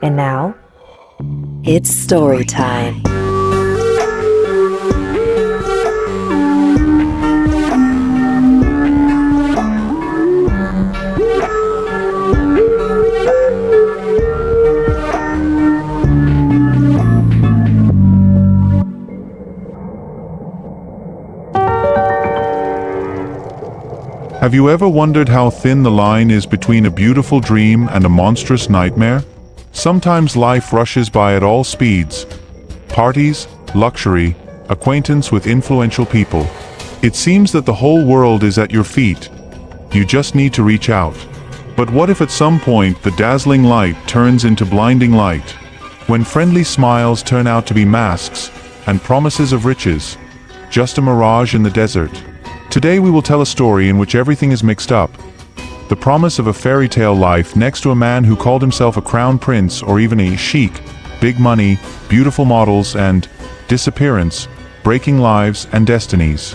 And now, it's story time. Have you ever wondered how thin the line is between a beautiful dream and a monstrous nightmare? Sometimes life rushes by at all speeds. Parties, luxury, acquaintance with influential people. It seems that the whole world is at your feet. You just need to reach out. But what if at some point the dazzling light turns into blinding light? When friendly smiles turn out to be masks and promises of riches, just a mirage in the desert. Today we will tell a story in which everything is mixed up. The promise of a fairy tale life next to a man who called himself a crown prince or even a sheik, big money, beautiful models and disappearance, breaking lives and destinies.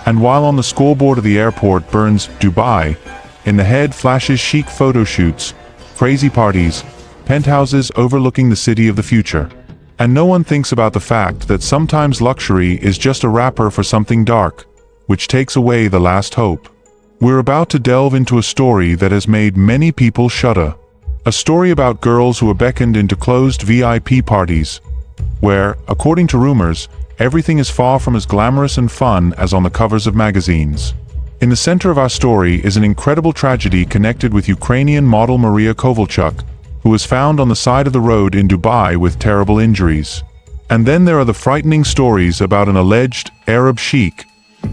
And while on the scoreboard of the airport burns Dubai, in the head flashes chic photo shoots, crazy parties, penthouses overlooking the city of the future. And no one thinks about the fact that sometimes luxury is just a wrapper for something dark, which takes away the last hope. We're about to delve into a story that has made many people shudder. A story about girls who are beckoned into closed VIP parties, where, according to rumors, everything is far from as glamorous and fun as on the covers of magazines. In the center of our story is an incredible tragedy connected with Ukrainian model Maria Kovalchuk, who was found on the side of the road in Dubai with terrible injuries. And then there are the frightening stories about an alleged Arab sheik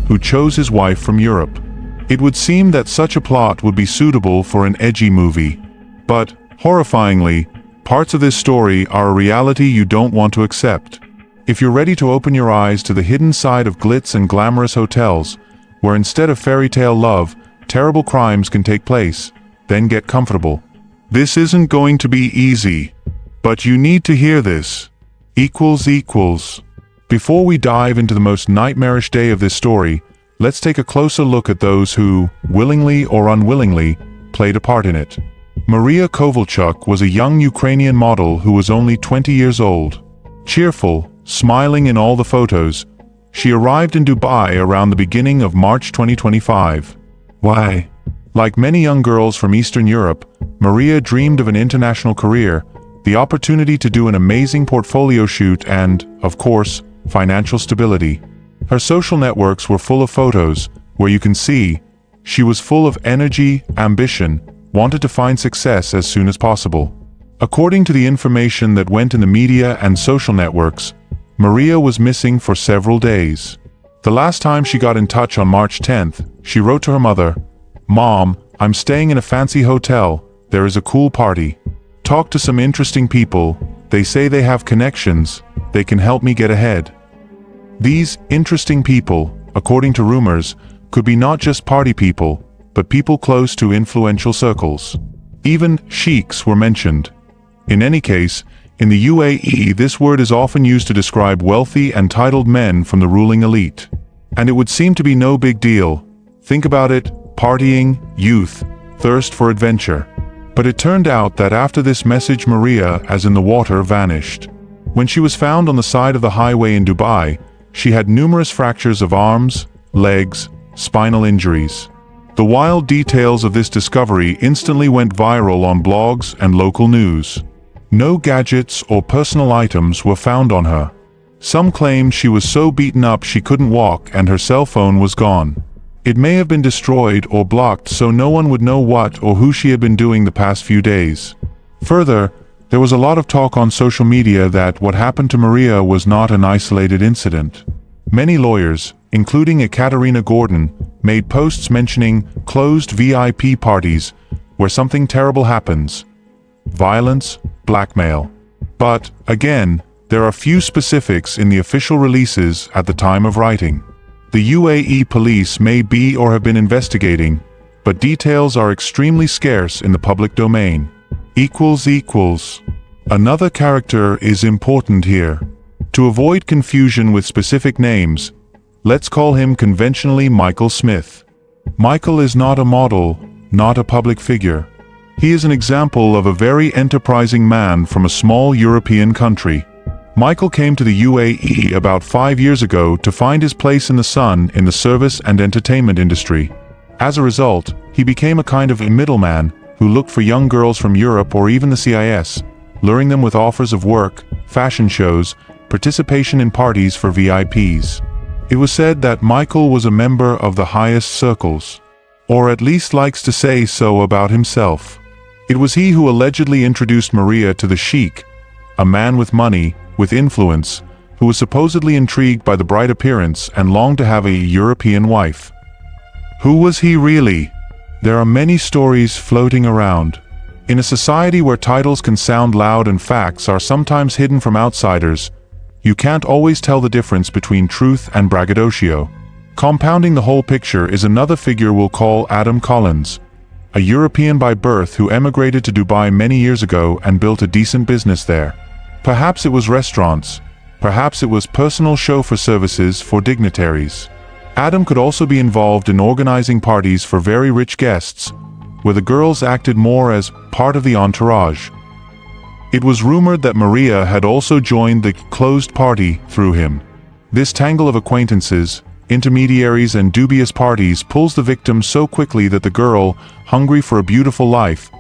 who chose his wife from Europe. It would seem that such a plot would be suitable for an edgy movie. But, horrifyingly, parts of this story are a reality you don't want to accept. If you're ready to open your eyes to the hidden side of glitz and glamorous hotels, where instead of fairy tale love, terrible crimes can take place, then get comfortable. This isn't going to be easy, but you need to hear this. Before we dive into the most nightmarish day of this story, let's take a closer look at those who, willingly or unwillingly, played a part in it. Maria Kovalchuk was a young Ukrainian model who was only 20 years old. Cheerful, smiling in all the photos, she arrived in Dubai around the beginning of March 2025. Why? Like many young girls from Eastern Europe, Maria dreamed of an international career, the opportunity to do an amazing portfolio shoot and, of course, financial stability. Her social networks were full of photos, where you can see, she was full of energy, ambition, wanted to find success as soon as possible. According to the information that went in the media and social networks, Maria was missing for several days. The last time she got in touch on March 10th, she wrote to her mother, "Mom, I'm staying in a fancy hotel, there is a cool party. Talk to some interesting people, they say they have connections, they can help me get ahead." These interesting people, according to rumors, could be not just party people, but people close to influential circles. Even sheiks were mentioned. In any case, in the UAE this word is often used to describe wealthy and titled men from the ruling elite. And it would seem to be no big deal. Think about it, partying, youth, thirst for adventure. But it turned out that after this message Maria, as in the water, vanished. When she was found on the side of the highway in Dubai, she had numerous fractures of arms, legs, spinal injuries. The wild details of this discovery instantly went viral on blogs and local news. No gadgets or personal items were found on her. Some claimed she was so beaten up she couldn't walk and her cell phone was gone. It may have been destroyed or blocked so no one would know what or who she had been doing the past few days. Further, there was a lot of talk on social media that what happened to Maria was not an isolated incident. Many lawyers, including Ekaterina Gordon, made posts mentioning closed VIP parties where something terrible happens. Violence, blackmail. But, again, there are few specifics in the official releases at the time of writing. The UAE police may be or have been investigating, but details are extremely scarce in the public domain. Another character is important here. To avoid confusion with specific names, let's call him conventionally Michael Smith. Michael is not a model, not a public figure. He is an example of a very enterprising man from a small European country. Michael came to the UAE about 5 years ago to find his place in the sun in the service and entertainment industry. As a result, he became a kind of middleman who looked for young girls from Europe or even the CIS, luring them with offers of work, fashion shows, participation in parties for VIPs. It was said that Michael was a member of the highest circles, or at least likes to say so about himself. It was he who allegedly introduced Maria to the Sheikh, a man with money, with influence, who was supposedly intrigued by the bright appearance and longed to have a European wife. Who was he really? There are many stories floating around. In a society where titles can sound loud and facts are sometimes hidden from outsiders, you can't always tell the difference between truth and braggadocio. Compounding the whole picture is another figure we'll call Adam Collins, a European by birth who emigrated to Dubai many years ago and built a decent business there. Perhaps it was restaurants, perhaps it was personal chauffeur services for dignitaries. Adam could also be involved in organizing parties for very rich guests, where the girls acted more as part of the entourage. It was rumored that Maria had also joined the closed party through him. This tangle of acquaintances, intermediaries and dubious parties pulls the victim so quickly that the girl, hungry for a beautiful life,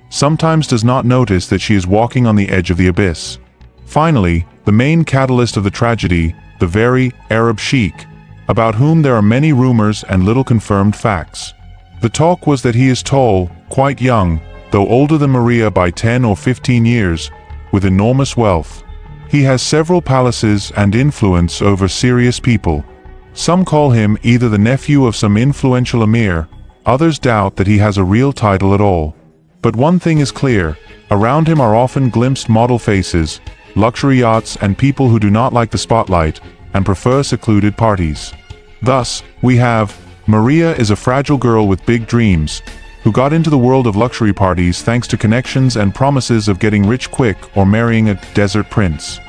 sometimes does not notice that she is walking on the edge of the abyss. Finally, the main catalyst of the tragedy, the very Arab Sheikh, about whom there are many rumors and little confirmed facts. The talk was that he is tall, quite young, though older than Maria by 10 or 15 years, with enormous wealth. He has several palaces and influence over serious people. Some call him either the nephew of some influential emir, others doubt that he has a real title at all. But one thing is clear, around him are often glimpsed model faces, luxury yachts and people who do not like the spotlight and prefer secluded parties. Thus, we have, Maria is a fragile girl with big dreams, who got into the world of luxury parties thanks to connections and promises of getting rich quick or marrying a desert prince.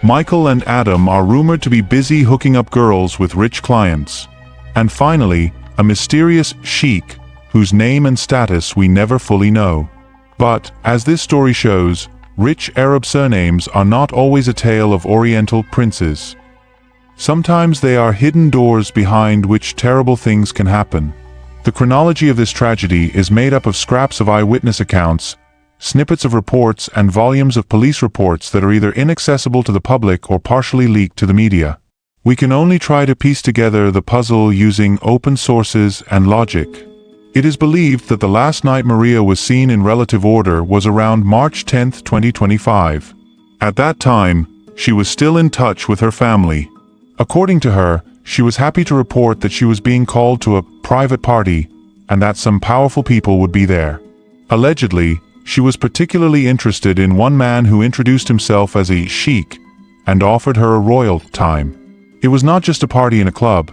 Michael and Adam are rumored to be busy hooking up girls with rich clients. And finally, a mysterious sheikh, whose name and status we never fully know. But, as this story shows, rich Arab surnames are not always a tale of Oriental princes. Sometimes they are hidden doors behind which terrible things can happen. The chronology of this tragedy is made up of scraps of eyewitness accounts, snippets of reports and volumes of police reports that are either inaccessible to the public or partially leaked to the media. We can only try to piece together the puzzle using open sources and logic. It is believed that the last night Maria was seen in relative order was around March 10, 2025. At that time, she was still in touch with her family. According to her, she was happy to report that she was being called to a private party and that some powerful people would be there. Allegedly, she was particularly interested in one man who introduced himself as a sheikh and offered her a royal time. It was not just a party in a club.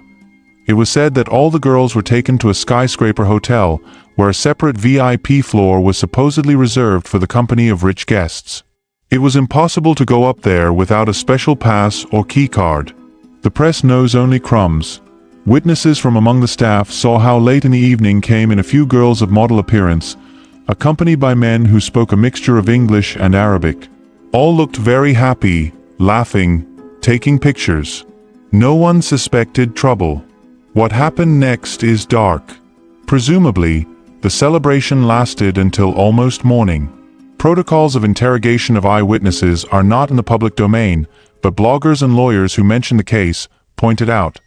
It was said that all the girls were taken to a skyscraper hotel where a separate VIP floor was supposedly reserved for the company of rich guests. It was impossible to go up there without a special pass or key card. The press knows only crumbs. Witnesses from among the staff saw how late in the evening came in a few girls of model appearance, accompanied by men who spoke a mixture of English and Arabic. All looked very happy, laughing, taking pictures. No one suspected trouble. What happened next is dark. Presumably, the celebration lasted until almost morning. Protocols of interrogation of eyewitnesses are not in the public domain, but bloggers and lawyers who mentioned the case pointed out.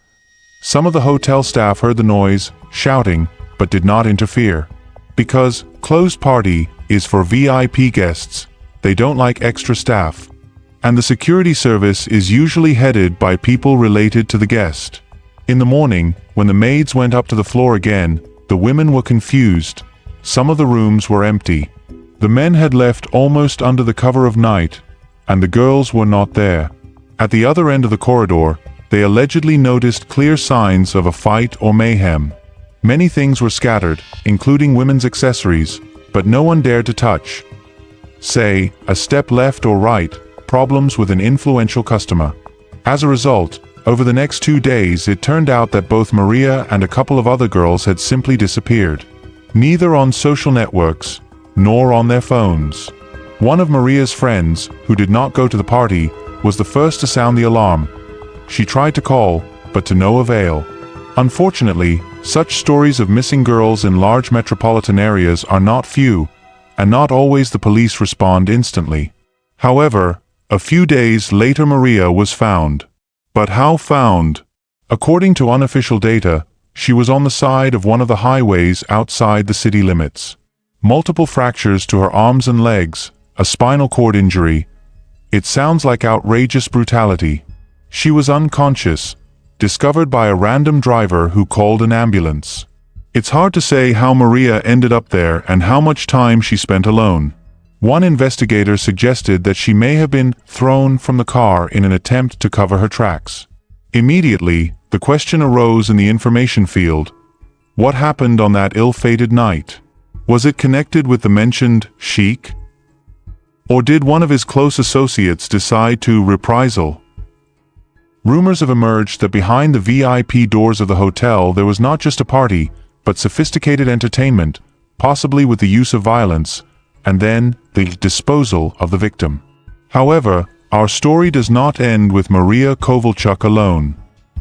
Some of the hotel staff heard the noise, shouting, but did not interfere. Because closed party is for VIP guests, they don't like extra staff. And the security service is usually headed by people related to the guest. In the morning, when the maids went up to the floor again, the women were confused. Some of the rooms were empty. The men had left almost under the cover of night, and the girls were not there. At the other end of the corridor, they allegedly noticed clear signs of a fight or mayhem. Many things were scattered, including women's accessories, but no one dared to touch. Say, a step left or right, problems with an influential customer. As a result, over the next 2 days it turned out that both Maria and a couple of other girls had simply disappeared. Neither on social networks, nor on their phones. One of Maria's friends, who did not go to the party, was the first to sound the alarm. She tried to call, but to no avail. Unfortunately, such stories of missing girls in large metropolitan areas are not few, and not always the police respond instantly. However, a few days later Maria was found. But how found? According to unofficial data, she was on the side of one of the highways outside the city limits. Multiple fractures to her arms and legs, a spinal cord injury. It sounds like outrageous brutality. She was unconscious, discovered by a random driver who called an ambulance. It's hard to say how Maria ended up there and how much time she spent alone. One investigator suggested that she may have been thrown from the car in an attempt to cover her tracks. Immediately, the question arose in the information field: what happened on that ill-fated night? Was it connected with the mentioned Sheik? Or did one of his close associates decide to reprisal? Rumors have emerged that behind the VIP doors of the hotel there was not just a party, but sophisticated entertainment, possibly with the use of violence, and then the disposal of the victim. However, our story does not end with Maria Kovalchuk alone.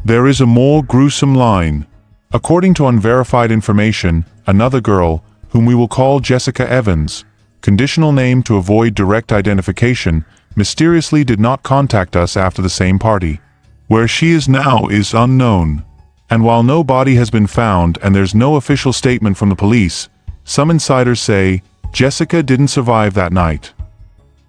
There is a more gruesome line. According to unverified information, another girl, whom we will call Jessica Evans, conditional name to avoid direct identification, mysteriously did not contact us after the same party. Where she is now is unknown. And while no body has been found and there's no official statement from the police, some insiders say Jessica didn't survive that night.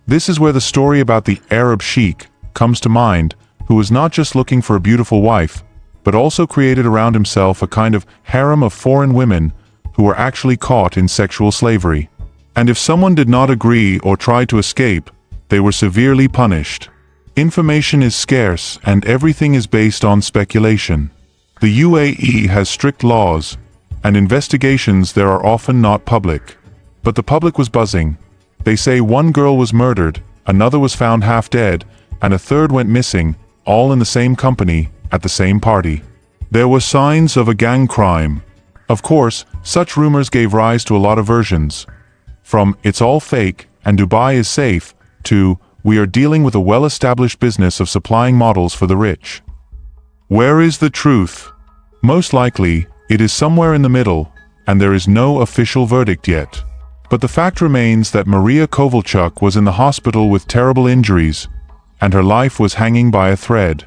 This is where the story about the Arab Sheik comes to mind, who was not just looking for a beautiful wife, but also created around himself a kind of harem of foreign women who were actually caught in sexual slavery. And if someone did not agree or tried to escape, they were severely punished. Information is scarce and everything is based on speculation. The UAE has strict laws, and investigations there are often not public. But the public was buzzing. They say one girl was murdered, another was found half dead, and a third went missing, all in the same company, at the same party. There were signs of a gang crime. Of course, such rumors gave rise to a lot of versions. From "it's all fake" and "Dubai is safe" to "we are dealing with a well-established business of supplying models for the rich." Where is the truth? Most likely, it is somewhere in the middle, and there is no official verdict yet. But the fact remains that Maria Kovalchuk was in the hospital with terrible injuries, and her life was hanging by a thread.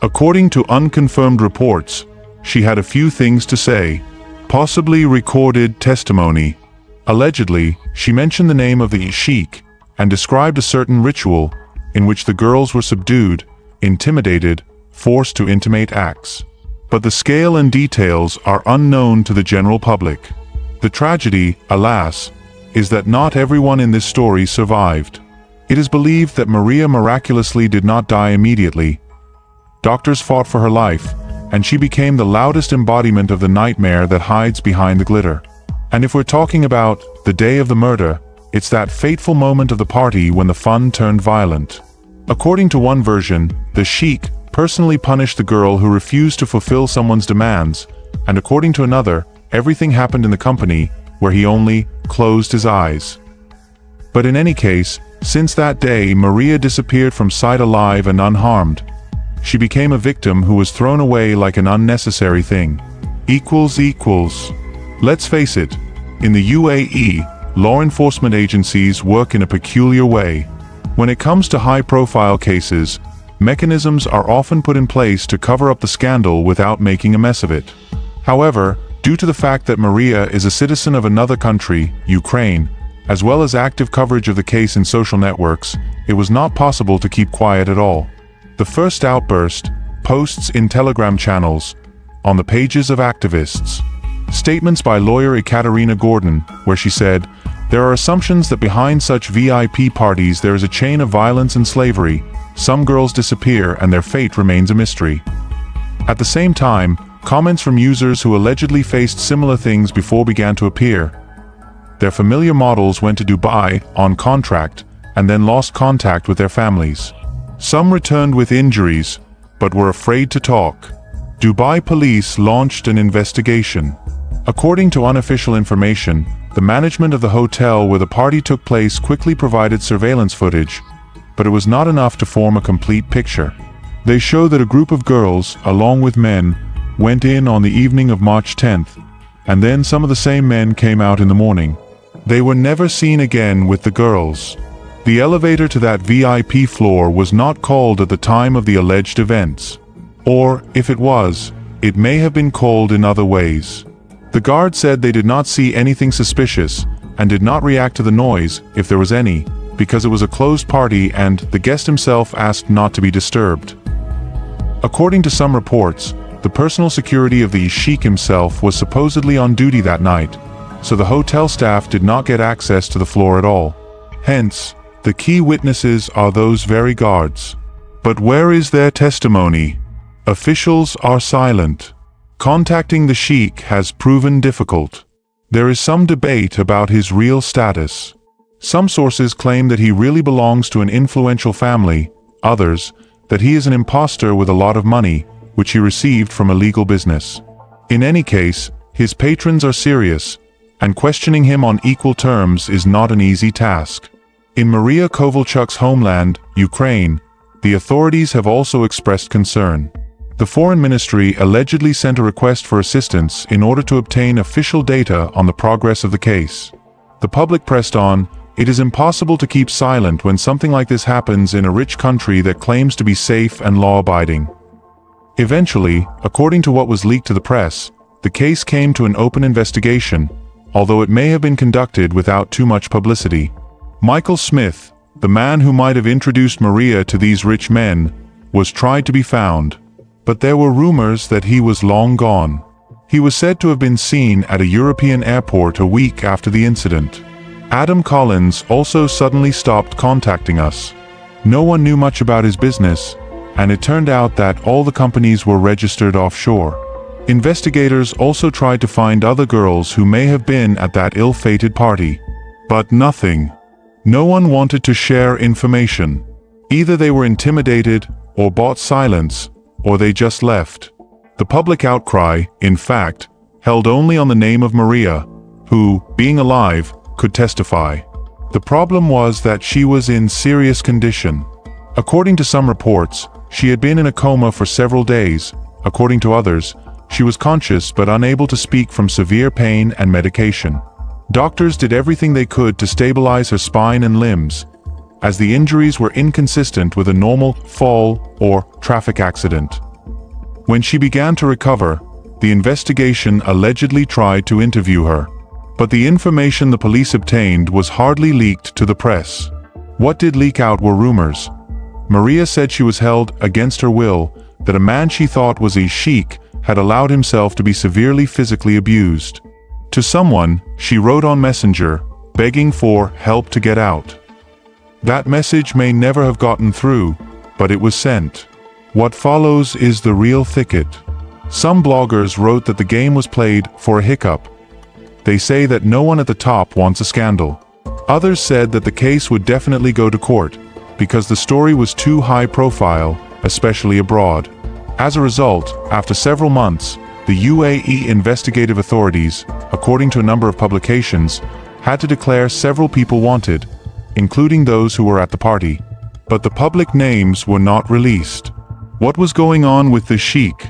According to unconfirmed reports, she had a few things to say, possibly recorded testimony. Allegedly, she mentioned the name of the Sheik and described a certain ritual in which the girls were subdued, intimidated, forced to intimate acts. But the scale and details are unknown to the general public. The tragedy, alas, is that not everyone in this story survived. It is believed that Maria miraculously did not die immediately. Doctors fought for her life, and she became the loudest embodiment of the nightmare that hides behind the glitter. And if we're talking about the day of the murder, it's that fateful moment of the party when the fun turned violent. According to one version, the Sheik personally punished the girl who refused to fulfill someone's demands, and according to another, everything happened in the company, where he only closed his eyes. But in any case, since that day Maria disappeared from sight alive and unharmed. She became a victim who was thrown away like an unnecessary thing. Let's face it, in the UAE, law enforcement agencies work in a peculiar way. When it comes to high-profile cases, mechanisms are often put in place to cover up the scandal without making a mess of it. However, due to the fact that Maria is a citizen of another country, Ukraine, as well as active coverage of the case in social networks, it was not possible to keep quiet at all. The first outburst, posts in Telegram channels, on the pages of activists. Statements by lawyer Ekaterina Gordon, where she said, "There are assumptions that behind such VIP parties there is a chain of violence and slavery. Some girls disappear and their fate remains a mystery." At the same time, comments from users who allegedly faced similar things before began to appear. Their familiar models went to Dubai on contract and then lost contact with their families. Some returned with injuries, but were afraid to talk. Dubai police launched an investigation. According to unofficial information, The management of the hotel where the party took place quickly provided surveillance footage, but it was not enough to form a complete picture. They show that a group of girls, along with men, went in on the evening of March 10th, and then some of the same men came out in the morning. They were never seen again with the girls. The elevator to that VIP floor was not called at the time of the alleged events. Or, if it was, it may have been called in other ways. The guard said they did not see anything suspicious, and did not react to the noise, if there was any, because it was a closed party and the guest himself asked not to be disturbed. According to some reports, the personal security of the sheikh himself was supposedly on duty that night, so the hotel staff did not get access to the floor at all. Hence, the key witnesses are those very guards. But where is their testimony? Officials are silent. Contacting the sheikh has proven difficult. There is some debate about his real status. Some sources claim that he really belongs to an influential family, others, that he is an impostor with a lot of money, which he received from illegal business. In any case, his patrons are serious, and questioning him on equal terms is not an easy task. In Maria Kovalchuk's homeland, Ukraine, the authorities have also expressed concern. The Foreign Ministry allegedly sent a request for assistance in order to obtain official data on the progress of the case. The public pressed on, "It is impossible to keep silent when something like this happens in a rich country that claims to be safe and law-abiding." Eventually, according to what was leaked to the press, the case came to an open investigation, although it may have been conducted without too much publicity. Michael Smith, the man who might have introduced Maria to these rich men, was tried to be found, but there were rumors that he was long gone. He was said to have been seen at a European airport a week after the incident. Adam Collins also suddenly stopped contacting us. No one knew much about his business, and it turned out that all the companies were registered offshore. Investigators also tried to find other girls who may have been at that ill-fated party. But nothing. No one wanted to share information. Either they were intimidated, or bought silence, or they just left. The public outcry, in fact, held only on the name of Maria, who, being alive, could testify. The problem was that she was in serious condition. According to some reports, she had been in a coma for several days. According to others, she was conscious but unable to speak from severe pain and medication. Doctors did everything they could to stabilize her spine and limbs, as the injuries were inconsistent with a normal fall or traffic accident. When she began to recover, the investigation allegedly tried to interview her. But the information the police obtained was hardly leaked to the press. What did leak out were rumors. Maria said she was held against her will, that a man she thought was a sheikh had allowed himself to be severely physically abused. To someone, she wrote on Messenger, begging for help to get out. That message may never have gotten through, but it was sent. What follows is the real thicket. Some bloggers wrote that the game was played for a hiccup. They say that no one at the top wants a scandal. Others said that the case would definitely go to court, because the story was too high profile, especially abroad. As a result, after several months, the UAE investigative authorities, according to a number of publications, had to declare several people wanted, including those who were at the party. But the public names were not released. What was going on with the sheikh?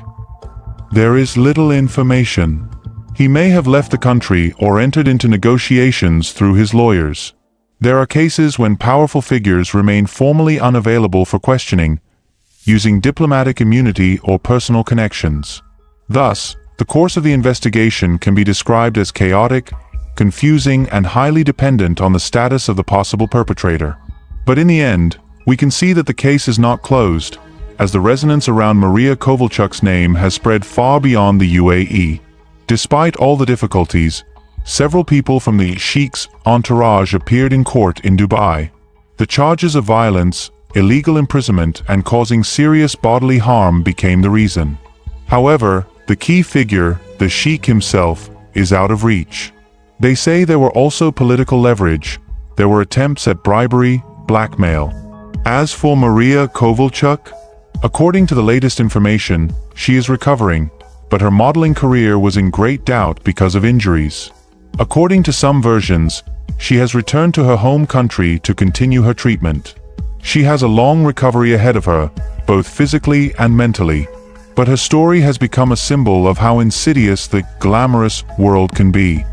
There is little information. He may have left the country or entered into negotiations through his lawyers. There are cases when powerful figures remain formally unavailable for questioning, using diplomatic immunity or personal connections. Thus, the course of the investigation can be described as chaotic, confusing, and highly dependent on the status of the possible perpetrator. But in the end, we can see that the case is not closed, as the resonance around Maria Kovalchuk's name has spread far beyond the UAE. Despite all the difficulties, several people from the sheikh's entourage appeared in court in Dubai. The charges of violence, illegal imprisonment, and causing serious bodily harm became the reason. However, the key figure, the sheikh himself, is out of reach. They say there were also political leverage. There were attempts at bribery, blackmail. As for Maria Kovalchuk, according to the latest information, she is recovering, but her modeling career was in great doubt because of injuries. According to some versions, she has returned to her home country to continue her treatment. She has a long recovery ahead of her, both physically and mentally, but her story has become a symbol of how insidious the glamorous world can be.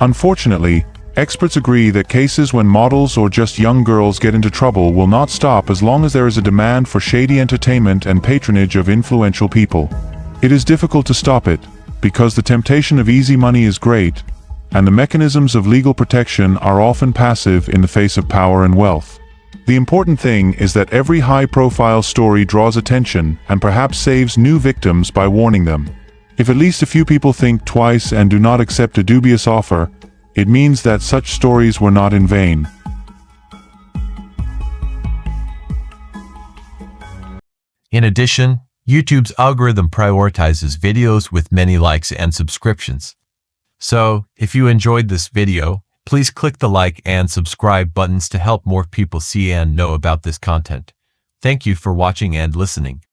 Unfortunately, experts agree that cases when models or just young girls get into trouble will not stop as long as there is a demand for shady entertainment and patronage of influential people. It is difficult to stop it, because the temptation of easy money is great, and the mechanisms of legal protection are often passive in the face of power and wealth. The important thing is that every high-profile story draws attention and perhaps saves new victims by warning them. If at least a few people think twice and do not accept a dubious offer, it means that such stories were not in vain. In addition, YouTube's algorithm prioritizes videos with many likes and subscriptions. So, if you enjoyed this video, please click the like and subscribe buttons to help more people see and know about this content. Thank you for watching and listening.